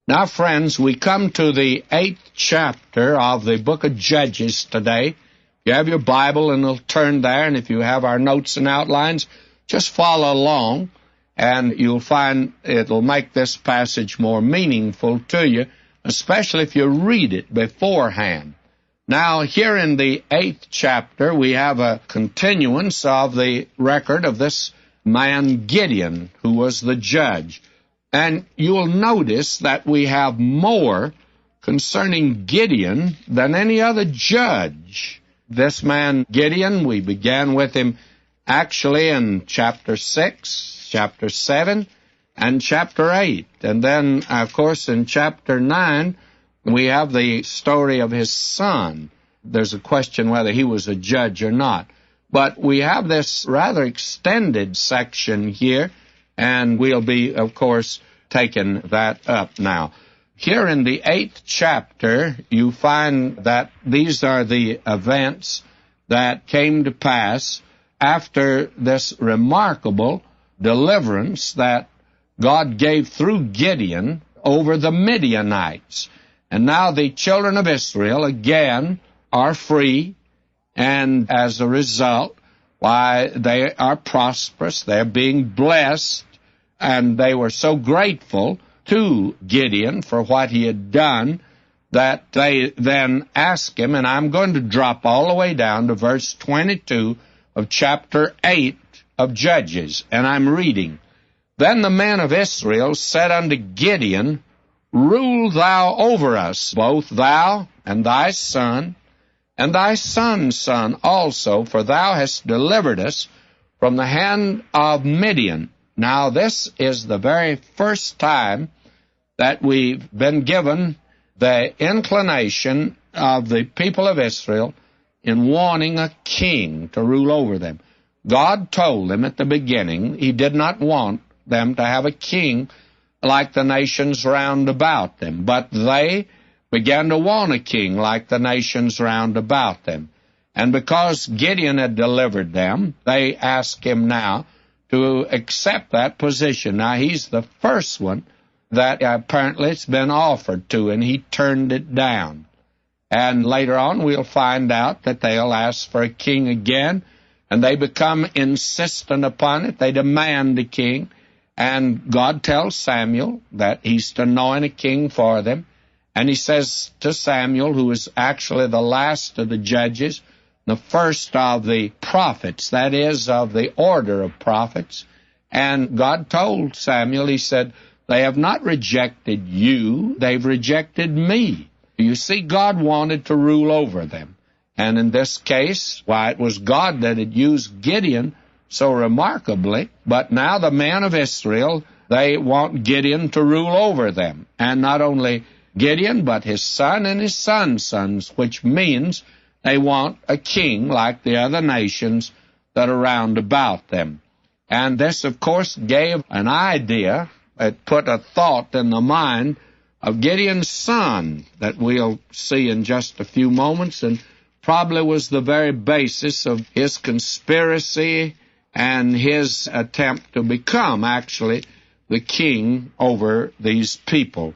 Now, friends, we come to the 8th chapter of the book of Judges today. If you have your Bible, and it'll turn there, and if you have our notes and outlines, just follow along, and you'll find it'll make this passage more meaningful to you, especially if you read it beforehand. Now, here in the 8th chapter, we have a continuance of the record of this man Gideon, who was the judge. And you'll notice that we have more concerning Gideon than any other judge. This man Gideon, we began with him actually in chapter 6, chapter 7, and chapter 8. And then, of course, in chapter 9, we have the story of his son. There's a question whether he was a judge or not. But we have this rather extended section here, and we'll be, of course, taking that up now. Here in the 8th chapter, you find that these are the events that came to pass after this remarkable deliverance that God gave through Gideon over the Midianites. And now the children of Israel again are free, and as a result, why, they are prosperous, they're being blessed, and they were so grateful to Gideon for what he had done that they then asked him, and I'm going to drop all the way down to verse 22 of chapter 8 of Judges, and I'm reading. Then the men of Israel said unto Gideon, Rule thou over us, both thou and thy son, and thy son's son also, for thou hast delivered us from the hand of Midian. Now, this is the very first time that we've been given the inclination of the people of Israel in wanting a king to rule over them. God told them at the beginning he did not want them to have a king like the nations round about them, but they began to want a king like the nations round about them. And because Gideon had delivered them, they asked him now to accept that position. Now, he's the first one that apparently it's been offered to, and he turned it down. And later on, we'll find out that they'll ask for a king again, and they become insistent upon it. They demand a king, and God tells Samuel that he's to anoint a king for them. And he says to Samuel, who is actually the last of the judges, the first of the prophets, that is, of the order of prophets. And God told Samuel, he said, they have not rejected you, they've rejected me. You see, God wanted to rule over them. And in this case, why, it was God that had used Gideon so remarkably, but now the men of Israel, they want Gideon to rule over them. And not only Gideon, but his son and his son's sons, which means they want a king like the other nations that are round about them. And this, of course, gave an idea, it put a thought in the mind of Gideon's son that we'll see in just a few moments, and probably was the very basis of his conspiracy and his attempt to become, actually, the king over these people.